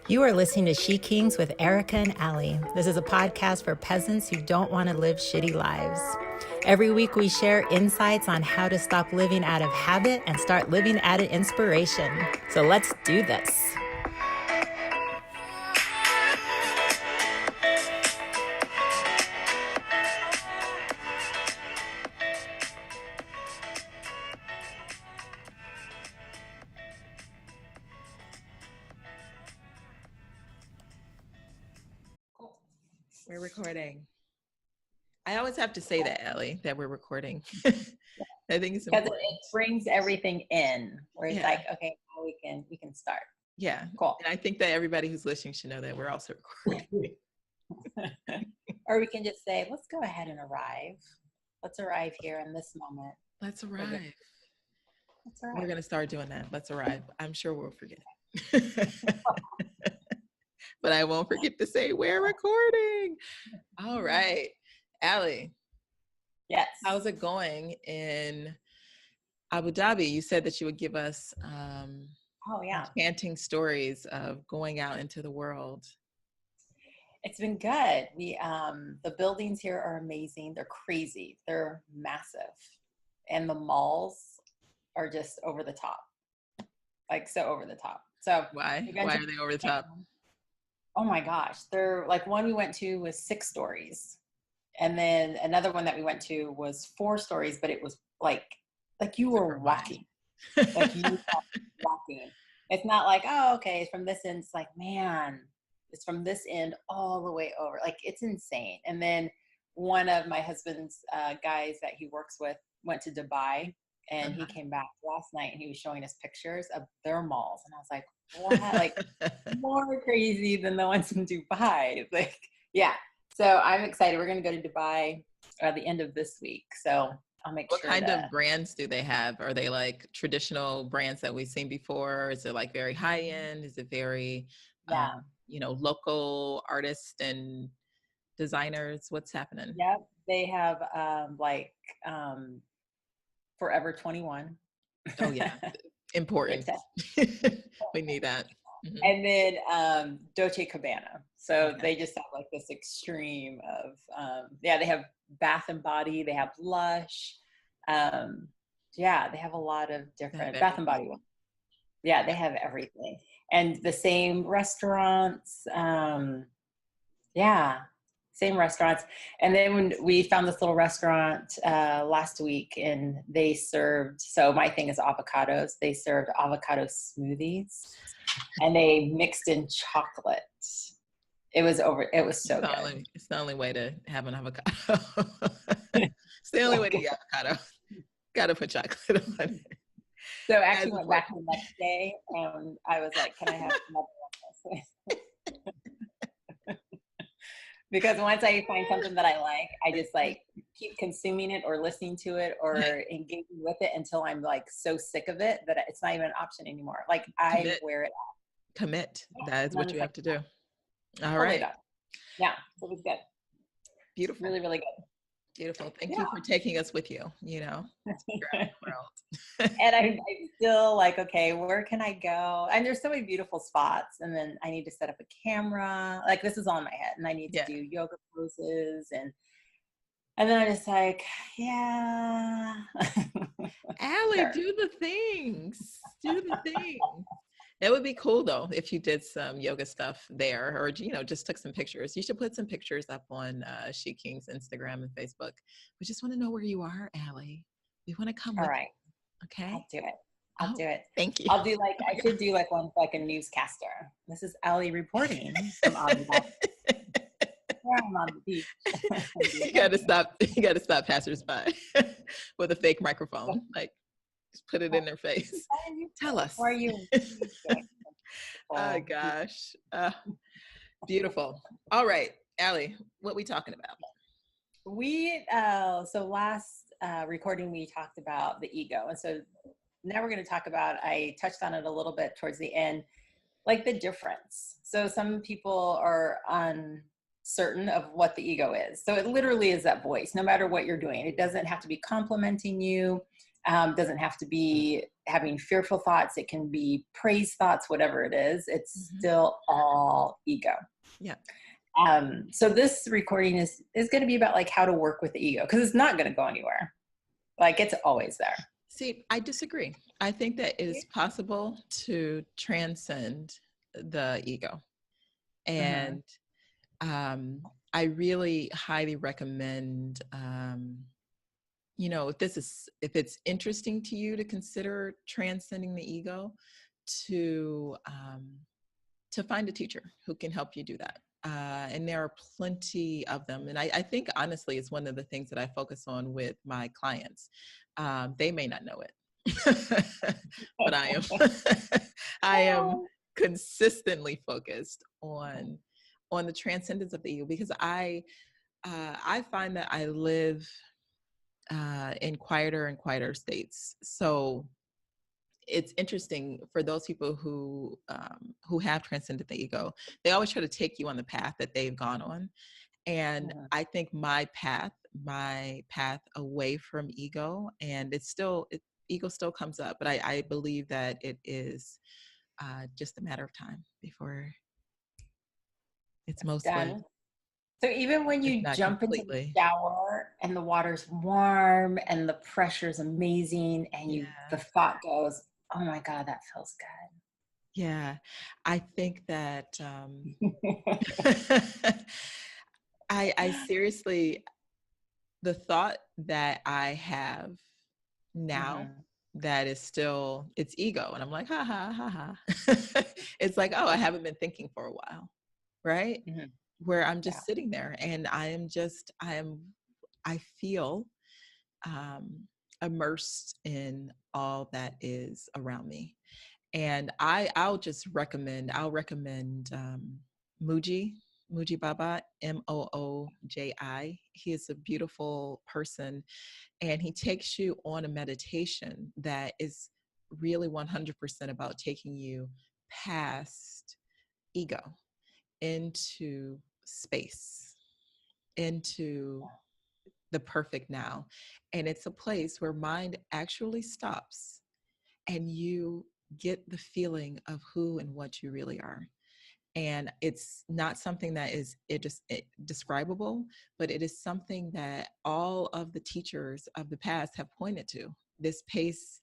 You are listening to SheKings with Erica and Ali. This is a podcast for peasants who don't want to live shitty lives. Every week we share insights on how to stop living out of habit and start living out of inspiration. So let's do this. We're recording. I always have to say that, Ellie, that we're recording. I think it's important. Because it brings everything in where it's like, okay, now we can start. Yeah. Cool. And I think that everybody who's listening should know that we're also recording. Or we can just say, let's go ahead and arrive. Let's arrive here in this moment. Let's arrive. Let's arrive. We're going to start doing that. Let's arrive. I'm sure we'll forget. But I won't forget to say we're recording. All right. Allie. Yes. How's it going in Abu Dhabi? You said that you would give us enchanting stories of going out into the world. It's been good. The buildings here are amazing. They're crazy. They're massive. And the malls are just over the top. Like so over the top. So why are they over the top? Oh my gosh. They're like, one we went to was 6 stories. And then another one that we went to was 4 stories, but it was like you were walking. Like you were walking. It's not like, oh, okay, from this end. It's like, man, it's from this end all the way over. Like, it's insane. And then one of my husband's guys that he works with went to Dubai, and he came back last night and he was showing us pictures of their malls. And I was like, what? Like, more crazy than the ones in Dubai. Like, yeah. So I'm excited. We're going to go to Dubai at the end of this week. So I'll make sure. What kind of brands do they have? Are they like traditional brands that we've seen before? Is it like very high end? Is it very, local artists and designers? What's happening? Yep. They have Forever 21. Oh yeah. Important. We need that. Mm-hmm. And then Dolce Gabbana. So they just have like this extreme of, they have Bath and Body, they have Lush. They have a lot of different Bath and Body ones. Yeah, they have everything. And the same restaurants. Same restaurants. And then when we found this little restaurant last week, and they served, so my thing is avocados. They served avocado smoothies, and they mixed in chocolate. It was so good. It's the only way to have an avocado. It's the only way to eat avocado. Got to put chocolate on it. So I actually went back the next day, and I was like, can I have another one of this? Because once I find something that I like, I just like keep consuming it or listening to it or engaging with it until I'm like so sick of it that it's not even an option anymore. Like I wear it out. Commit. That is what you have to do. All right. Yeah. So it was good. Beautiful. Really, really good. Beautiful. Thank you for taking us with you, around the world. And I'm still like, okay, where can I go? And there's so many beautiful spots. And then I need to set up a camera. Like this is all in my head. And I need to do yoga poses. And then I'm just like, yeah. Allie, do the things. Do the thing. It would be cool though if you did some yoga stuff there, or just took some pictures. You should put some pictures up on SheKings Instagram and Facebook. We just want to know where you are, Allie. We want to come. All right. Okay. I'll do it. I'll do it. Thank you. I'll do I should do one like a newscaster. This is Allie reporting from Abu Dhabi. I'm on the beach. You gotta stop passersby with a fake microphone. Like, just put it in their face. Tell us. Where are you? Oh gosh. Beautiful. All right, Allie, what are we talking about? So last recording we talked about the ego, and so now we're going to talk about, I touched on it a little bit towards the end, like the difference. So some people are uncertain of what the ego is. So it literally is that voice, no matter what you're doing. It doesn't have to be complimenting you. Doesn't have to be having fearful thoughts. It can be praise thoughts, whatever it is. It's still all ego. Yeah. So this recording is going to be about like how to work with the ego, because it's not going to go anywhere. Like, it's always there. See, I disagree. I think that it is possible to transcend the ego. And I really highly recommend, you know, if it's interesting to you to consider transcending the ego, to find a teacher who can help you do that. And there are plenty of them. And I think, honestly, it's one of the things that I focus on with my clients. They may not know it, but I am consistently focused on the transcendence of the ego, because I find that I live in quieter and quieter states. So it's interesting for those people who have transcended the ego. They always try to take you on the path that they've gone on. And I think my path away from ego, and ego still comes up, but I believe that it is just a matter of time before it's mostly done. So even when you jump into the shower and the water's warm and the pressure's amazing, and the thought goes, oh my God, that feels good. Yeah, I think that I seriously, the thought that I have now that is still, it's ego. And I'm like, ha, ha, ha, ha. It's like, oh, I haven't been thinking for a while, right? Where I'm just sitting there and I feel immersed in all that is around me. And I'll recommend Mooji Baba, Mooji. He is a beautiful person, and he takes you on a meditation that is really 100% about taking you past ego into space, into the perfect now. And it's a place where mind actually stops and you get the feeling of who and what you really are. And it's not something that is describable, but it is something that all of the teachers of the past have pointed to. This place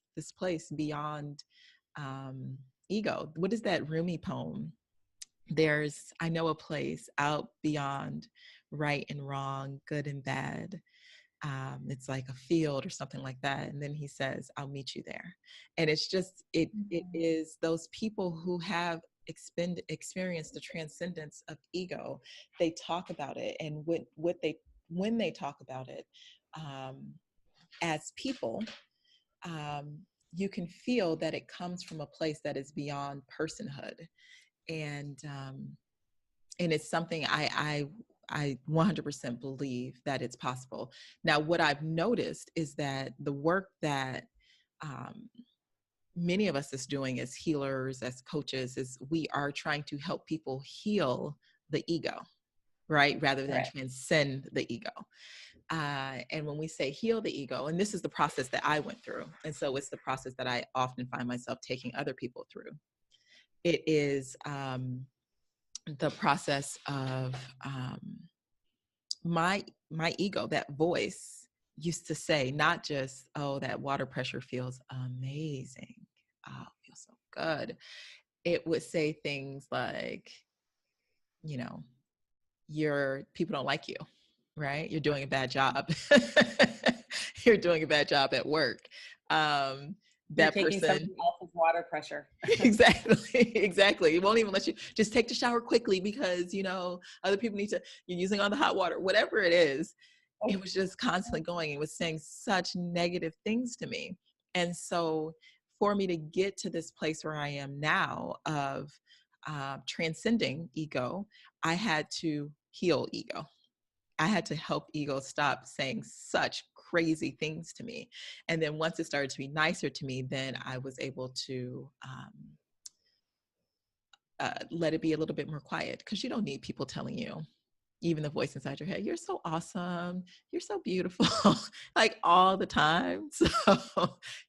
beyond ego. What is that Rumi poem? I know a place out beyond right and wrong, good and bad. It's like a field or something like that. And then he says, I'll meet you there. And it's just, it is those people who have experienced the transcendence of ego. They talk about it, and when they talk about it as people, you can feel that it comes from a place that is beyond personhood. And it's something I 100% believe that it's possible. Now, what I've noticed is that the work that many of us is doing as healers, as coaches, is we are trying to help people heal the ego, right? Rather than transcend the ego. And when we say heal the ego, and this is the process that I went through, and so it's the process that I often find myself taking other people through. It is the process of my ego, that voice used to say, not just, oh, that water pressure feels amazing. Oh, it feels so good. It would say things like, you know, people don't like you, right? You're doing a bad job. You're doing a bad job at work. That You're taking person, somebody else's water pressure. exactly. It won't even let you just take the shower quickly because, you know, other people you're using all the hot water, whatever it is. It was just constantly going. It was saying such negative things to me. And so for me to get to this place where I am now of transcending ego, I had to heal ego. I had to help ego stop saying such crazy things to me. And then once it started to be nicer to me, then I was able to let it be a little bit more quiet, because you don't need people telling you even the voice inside your head, you're so awesome, you're so beautiful, like all the time. So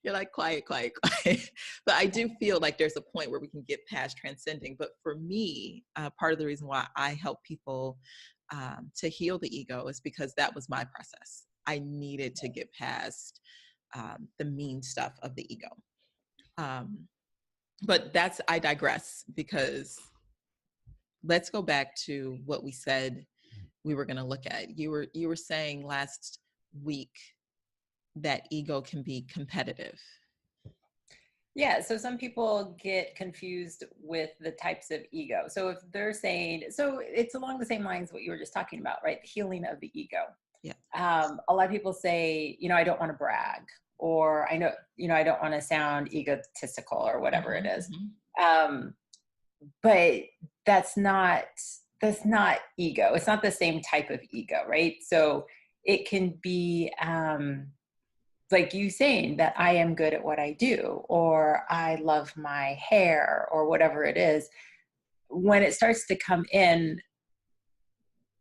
you're like, quiet, quiet, quiet. But I do feel like there's a point where we can get past transcending. But for me, part of the reason why I help people to heal the ego is because that was my process. I needed to get past the mean stuff of the ego. But I digress, because let's go back to what we said we were going to look at. You were saying last week that ego can be competitive. Yeah, so some people get confused with the types of ego. So if they're saying, so it's along the same lines what you were just talking about, right? The healing of the ego. Yeah. A lot of people say, I don't want to brag, or I know, I don't want to sound egotistical or whatever it is. But that's not ego. It's not the same type of ego, right? So it can be like you saying that I am good at what I do, or I love my hair, or whatever it is. When it starts to come in,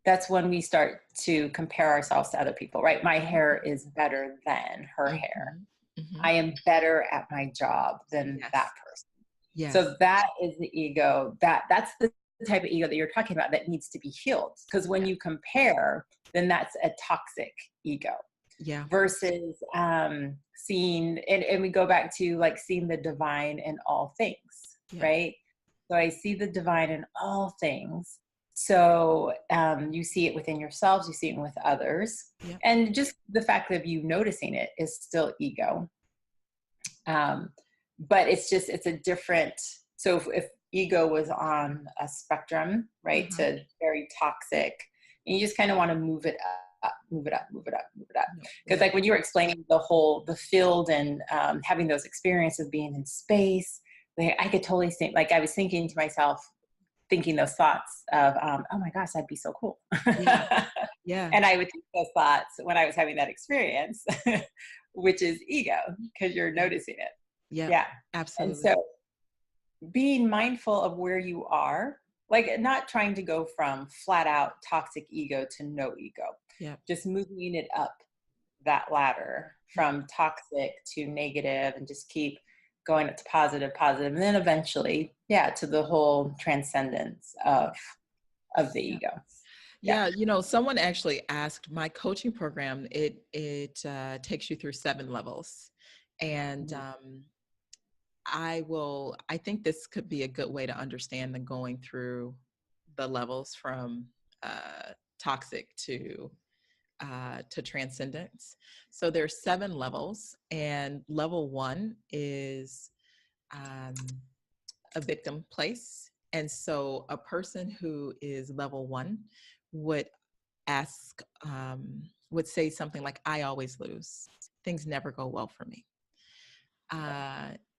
that's when we start to compare ourselves to other people, right? My hair is better than her hair. I am better at my job than that person. Yes. So that is the ego. That's the type of ego that you're talking about that needs to be healed. Because when you compare, then that's a toxic ego. Yeah. Versus seeing, and we go back to like seeing the divine in all things, right? So I see the divine in all things. So you see it within yourselves, you see it with others. And just the fact of you noticing it is still ego. But it's a different, so if ego was on a spectrum, right, to very toxic, and you just kind of want to move it up. Because like when you were explaining the field and having those experiences being in space, I could totally think, like I was thinking to myself, thinking those thoughts of, oh my gosh, that'd be so cool. Yeah. And I would think those thoughts when I was having that experience, which is ego, because you're noticing it. Yeah, absolutely. And so being mindful of where you are, like not trying to go from flat out toxic ego to no ego. Yeah. Just moving it up that ladder from toxic to negative, and just keep going up to positive, and then eventually, to the whole transcendence of the ego. Yeah, someone actually asked, my coaching program, it takes you through 7 levels. And I think this could be a good way to understand the going through the levels from toxic to transcendence. So there's 7 levels, and level 1 is a victim place. And so a person who is level 1 would ask, would say something like, I always lose. Things never go well for me.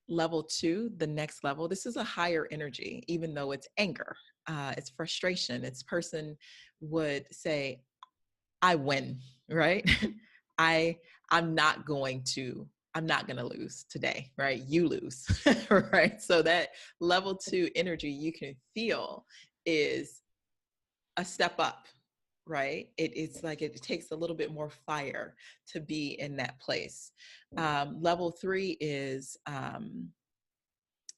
Level 2, the next level, this is a higher energy, even though it's anger, it's frustration. It's person would say, I win, right? I'm not going to lose today, right? You lose, right? So that level 2 energy you can feel is a step up, right? It's like it takes a little bit more fire to be in that place. Level 3 is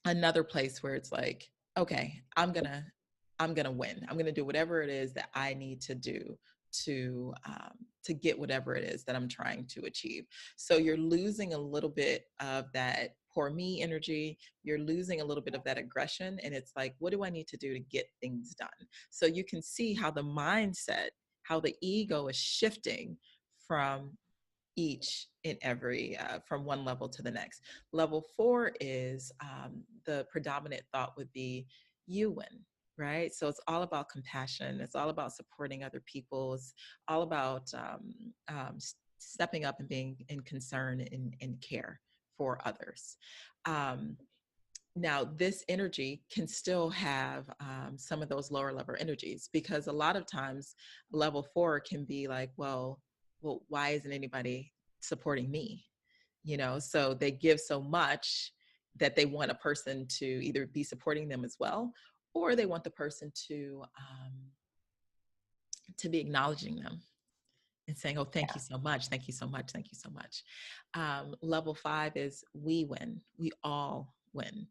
another place where it's like, okay, I'm gonna win. I'm gonna do whatever it is that I need to do to get whatever it is that I'm trying to achieve. So you're losing a little bit of that poor me energy. You're losing a little bit of that aggression. And it's like, what do I need to do to get things done? So you can see how the mindset, how the ego is shifting from each and every, from one level to the next. Level 4 is the predominant thought would be you win. Right. So it's all about compassion. It's all about supporting other people. It's all about stepping up and being in concern and care for others. Now, this energy can still have some of those lower level energies, because a lot of times level 4 can be like, well, why isn't anybody supporting me? So they give so much that they want a person to either be supporting them as well, or they want the person to to be acknowledging them and saying, oh, thank you so much. Thank you so much. Thank you so much. Level 5 is we win. We all win.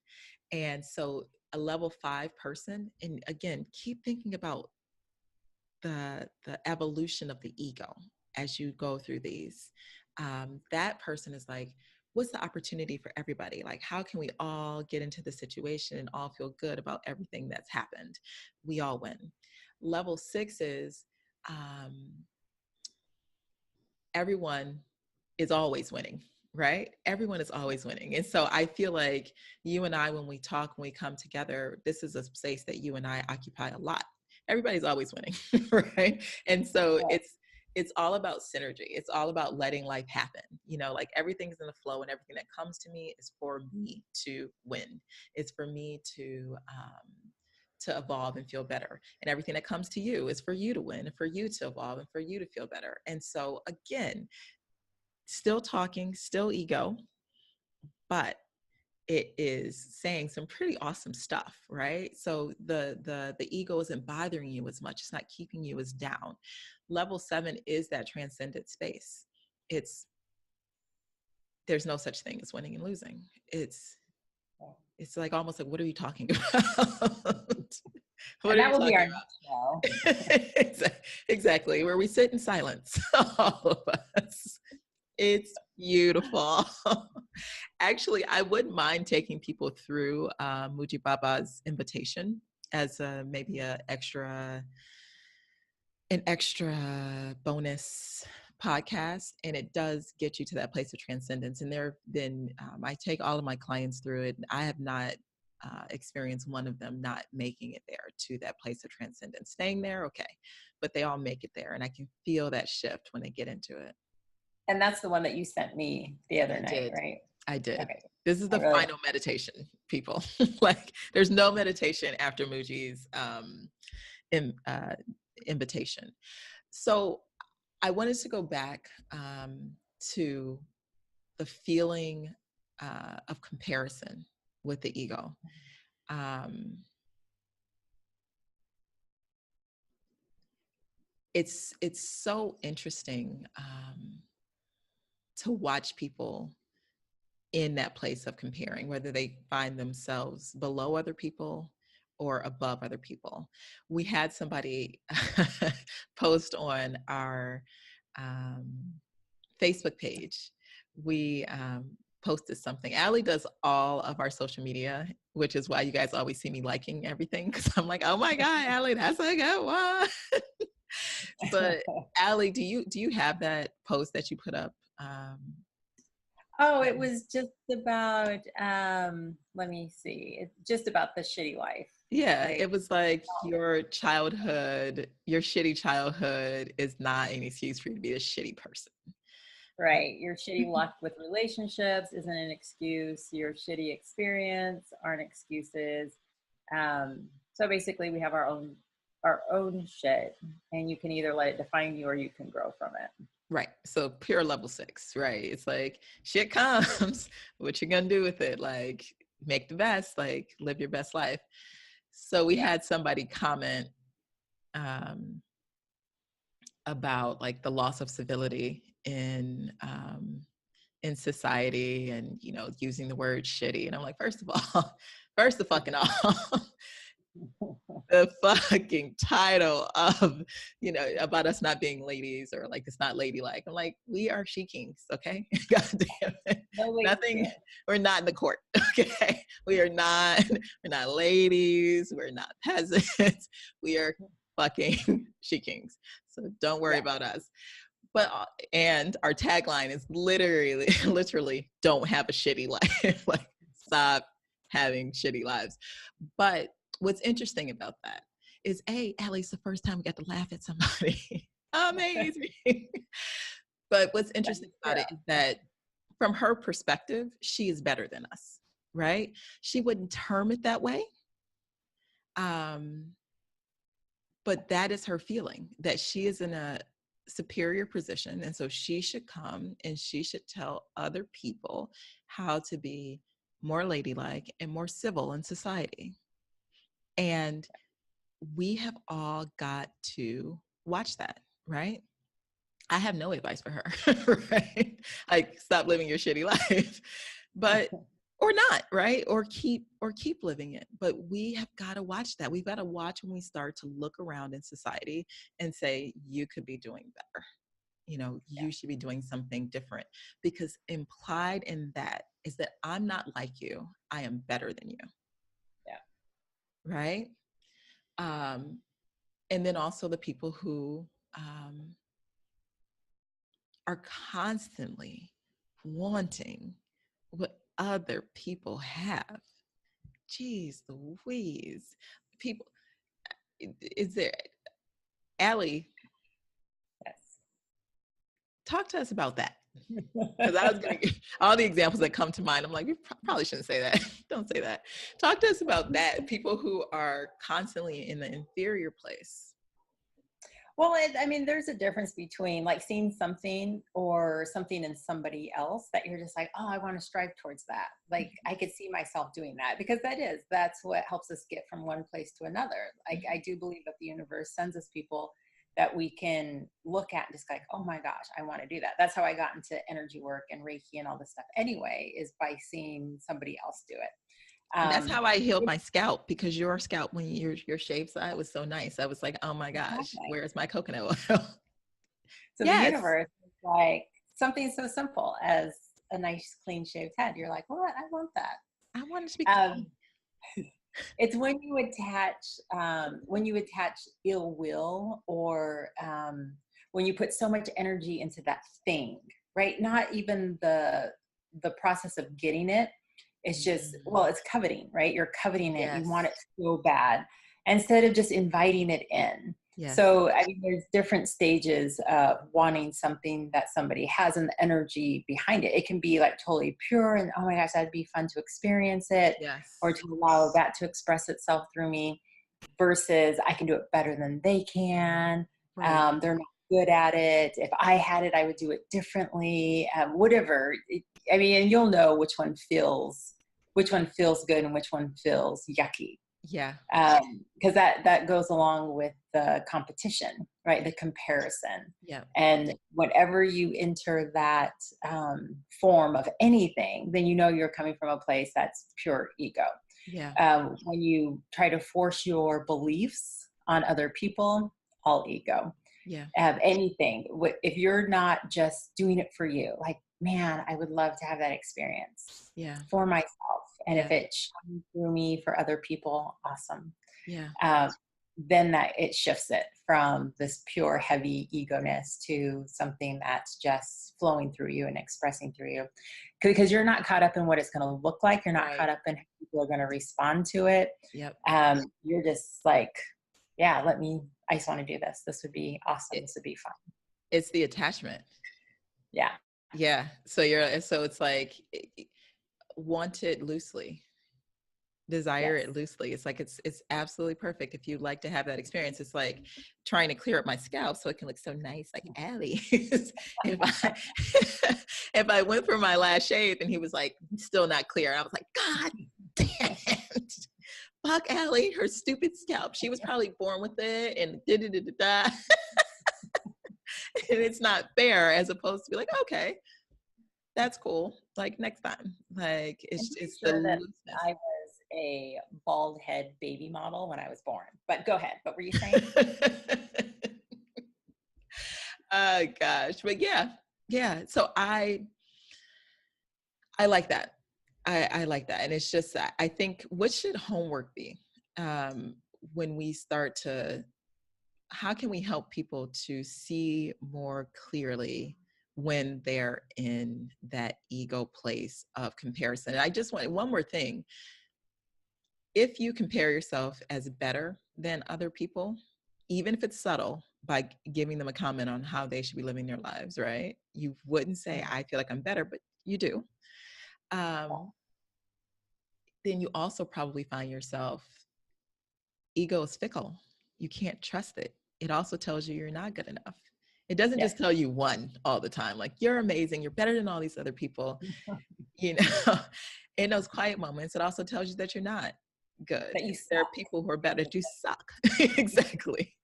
And so a level 5 person, and again, keep thinking about the evolution of the ego as you go through these. That person is like, what's the opportunity for everybody? Like, how can we all get into the situation and all feel good about everything that's happened? We all win. Level 6 is everyone is always winning, right? Everyone is always winning. And so I feel like you and I, when we talk, when we come together, this is a space that you and I occupy a lot. Everybody's always winning, right? And so it's all about synergy. It's all about letting life happen. You know, like everything's in the flow, and everything that comes to me is for me to win. It's for me to evolve and feel better. And everything that comes to you is for you to win, and for you to evolve, and for you to feel better. And so again, still talking, still ego, but it is saying some pretty awesome stuff, right? So the ego isn't bothering you as much. It's not keeping you as down. Level 7 is that transcendent space. There's no such thing as winning and losing. It's like almost like, what are you talking about? What and that will be our next show. Exactly, where we sit in silence, all of us. It's beautiful. Actually, I wouldn't mind taking people through Muji Baba's invitation as maybe an extra bonus podcast, and it does get you to that place of transcendence. And there have been, I take all of my clients through it, and I have not experienced one of them not making it there to that place of transcendence. Staying there, okay, but they all make it there, and I can feel that shift when they get into it. And that's the one that you sent me the other night, right? I did. Okay. This is the final meditation, people. Like, there's no meditation after Muji's invitation. So I wanted to go back to the feeling of comparison with the ego. It's so interesting to watch people in that place of comparing, whether they find themselves below other people or above other people. We had somebody post on our Facebook page. We posted something. Allie does all of our social media, which is why you guys always see me liking everything, because I'm like, oh my God, Allie, that's a good one. But Allie, do you have that post that you put up? Oh, it was just about, let me see. It's just about the shitty life. Yeah, right? It was like your shitty childhood is not an excuse for you to be a shitty person. Right. Your shitty luck with relationships isn't an excuse. Your shitty experience aren't excuses. So basically we have our own shit, and you can either let it define you or you can grow from it. Right. So pure level 6, right? It's like shit comes, what you gonna do with it? Like, make the best, like live your best life. So we had somebody comment about like the loss of civility in society, and using the word shitty. And I'm like, first of all, the fucking title of, about us not being ladies, or like it's not ladylike. I'm like, we are SheKings, okay? God damn it. Nothing, we're not in the court, okay? We're not ladies, we're not peasants, we are fucking SheKings. So don't worry about us. But and our tagline is literally don't have a shitty life. Like, stop having shitty lives. But what's interesting about that is, at least the first time we got to laugh at somebody. Amazing. But what's interesting about it is that from her perspective, she is better than us, right? She wouldn't term it that way. But that is her feeling, that she is in a superior position. And so she should come and she should tell other people how to be more ladylike and more civil in society. And we have all got to watch that, right? I have no advice for her, right? Like, stop living your shitty life, but, or not, right? Or keep living it. But we have got to watch that. We've got to watch when we start to look around in society and say, you could be doing better. You know, you should be doing something different, because implied in that is that I'm not like you. I am better than you. Yeah. Right. And then also the people who are constantly wanting what other people have. Jeez Louise. People, is there, Allie, Yes. talk to us about that. Because I was going to get all the examples that come to mind. I'm like, we probably shouldn't say that. Don't say that. Talk to us about that. People who are constantly in the inferior place. Well, I mean, there's a difference between like seeing something or something in somebody else that you're just like, oh, I want to strive towards that. Like, I could see myself doing that, because that's what helps us get from one place to another. Like, I do believe that the universe sends us people that we can look at and just like, oh my gosh, I want to do that. That's how I got into energy work and Reiki and all this stuff anyway, is by seeing somebody else do it. That's how I healed my scalp, because your scalp, when your shaved side was so nice, I was like, oh my gosh, where's my coconut oil? So the universe is like something so simple as a nice clean shaved head. You're like, what? I want that. I want it to be clean. It's when you attach ill will, or when you put so much energy into that thing, right? Not even the process of getting it. It's just, well, it's coveting, right? You're coveting it. Yes. You want it so bad, instead of just inviting it in. Yes. So, I mean, there's different stages of wanting something that somebody has and the energy behind it. It can be like totally pure and, oh my gosh, that'd be fun to experience it. Yes. Or to allow that to express itself through me, versus I can do it better than they can. Right. They're not good at it. If I had it, I would do it differently. Whatever. I mean, and you'll know which one feels good and which one feels yucky. Yeah. Because that goes along with the competition, right? The comparison. Yeah. And whenever you enter that form of anything, then you know you're coming from a place that's pure ego. Yeah. When you try to force your beliefs on other people, all ego. Yeah. Anything. If you're not just doing it for you, like, man, I would love to have that experience for myself. And if it shines through me for other people, awesome. Yeah. Then that it shifts it from this pure heavy ego-ness to something that's just flowing through you and expressing through you, because you're not caught up in what it's going to look like. You're not caught up in how people are going to respond to it. Yep. You're just like, yeah, I just want to do this. This would be awesome. This would be fun. It's the attachment. Yeah. Yeah. So it's like, want it loosely, desire it loosely. It's like, it's absolutely perfect. If you'd like to have that experience, it's like trying to clear up my scalp so it can look so nice, like Allie. if I went for my last shave and he was like still not clear, I was like, God damn it. Fuck Allie, her stupid scalp. She was probably born with it and da-da-da-da-da. And it's not fair, as opposed to be like, okay, that's cool. Like, next time. Like, it's the looseness. I was a bald head baby model when I was born. But go ahead. What were you saying? Gosh. But yeah. So I like that. I like that. And it's just, I think, what should homework be when we start to, how can we help people to see more clearly when they're in that ego place of comparison? And I just want one more thing. If you compare yourself as better than other people, even if it's subtle, by giving them a comment on how they should be living their lives, right? You wouldn't say, I feel like I'm better, but you do. Then you also probably find yourself, ego is fickle. You can't trust it. It also tells you you're not good enough. It doesn't just tell you one all the time, like, you're amazing, you're better than all these other people. You know, in those quiet moments, it also tells you that you're not. Good. That you There are suck. people who are better. You suck. Exactly.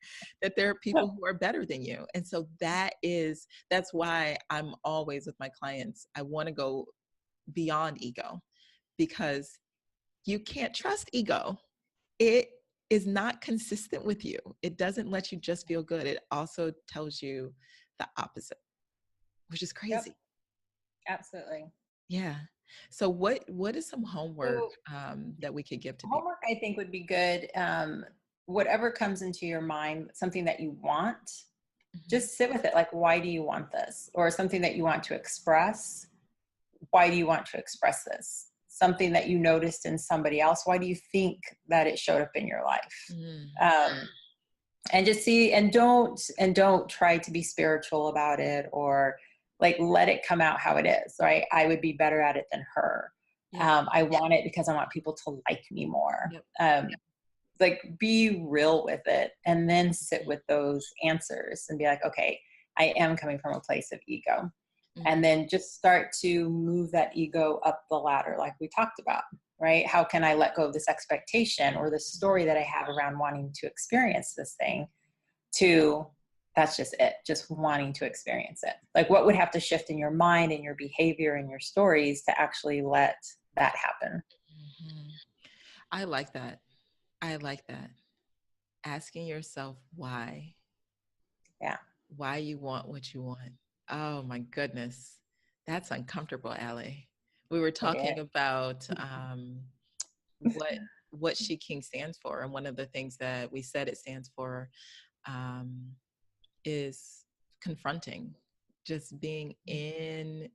That there are people who are better than you. And so that's why I'm always with my clients. I want to go beyond ego, because you can't trust ego. It is not consistent with you. It doesn't let you just feel good. It also tells you the opposite, which is Yep, crazy. absolutely. Yeah. So what is some homework So that we could give to people? homework, I think, would be good. Whatever comes into your mind, something that you want, Mhm. just sit with it. Like, why do you want this? Or something that you want to express. Why do you want to express this? Something that you noticed in somebody else. Why do you think that it showed up in your life? Mm. And just see, and don't try to be spiritual about it, or like let it come out how it is. Right? I would be better at it than her. Yeah. I want it because I want people to like me more. Yep. Like, be real with it, and then sit Mhm. with those answers and be like, okay, I am coming from a place of ego. And Mhm. then just start to move that ego up the ladder, like we talked about, right? How can I let go of this expectation or this story that I have around wanting to experience this thing, to that's just it, just wanting to experience it? Like, what would have to shift in your mind and your behavior and your stories to actually let that happen? Mhm. I like that. I like that. Asking yourself why. Yeah. Why you want what you want. Oh my goodness. That's uncomfortable, Allie. We were It talking about what is. what SheKing stands for. And one of the things that we said it stands for um, is confronting, just being in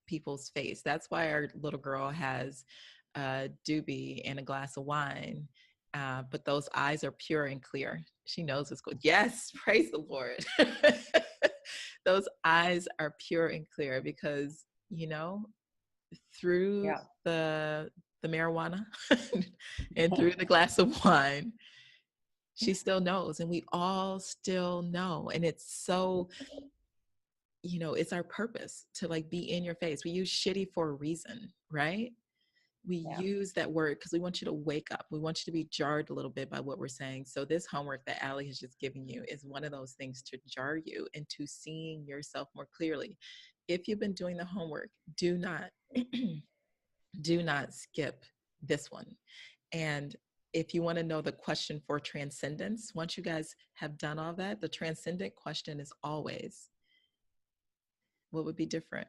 people's face. That's why our little girl has a doobie and a glass of wine. But those eyes are pure and clear. She knows what's good. Yes, praise the Lord. Those eyes are pure and clear because, through Yeah. the marijuana and through the glass of wine, she still knows, and we all still know. And it's so, it's our purpose to like be in your face. We use shitty for a reason, right? We Yeah. use that word because we want you to wake up. We want you to be jarred a little bit by what we're saying. So this homework that Allie has just given you is one of those things to jar you into seeing yourself more clearly. If you've been doing the homework, do not do not skip this one. And if you want to know the question for transcendence, once you guys have done all that, the transcendent question is always, what would be different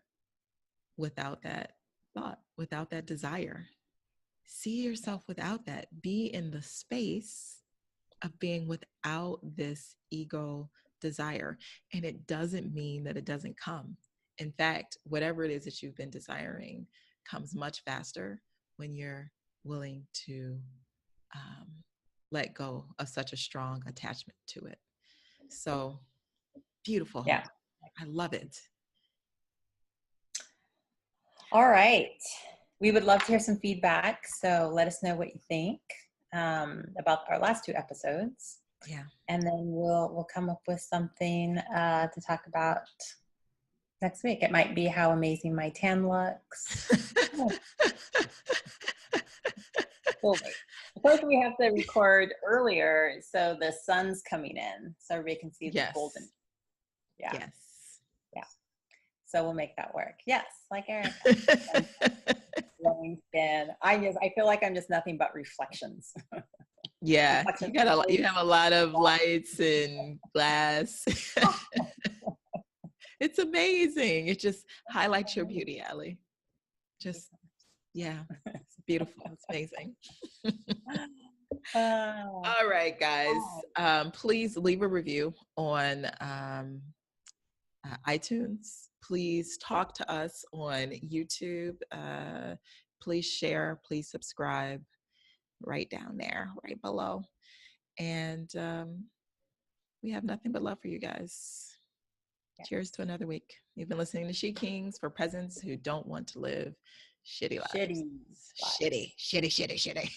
without that thought, without that desire? See yourself without that. Be in the space of being without this ego desire. And it doesn't mean that it doesn't come. In fact, whatever it is that you've been desiring comes much faster when you're willing to let go of such a strong attachment to it. So beautiful Yeah. home. I love it. All right. We would love to hear some feedback. So let us know what you think about our last 2 episodes. Yeah. And then we'll come up with something to talk about next week. It might be how amazing my tan looks. We'll wait. First, we have to record earlier so the sun's coming in, so everybody can see the Yes. golden. Yeah. Yes. Yeah. So we'll make that work. Yes, like Erica. Glowing skin. I feel like I'm just nothing but reflections. Yeah, Reflections. you have a lot of lights and glass. It's amazing. It just highlights your beauty, Allie. Just, yeah, it's beautiful. It's amazing. All right, guys. Please leave a review on iTunes. Please talk to us on YouTube. Please share. Please subscribe. Right down there, right below. And we have nothing but love for you guys. Yes. Cheers to another week. You've been listening to SheKings for peasants who don't want to live shitty lives. Shitty. Shitty.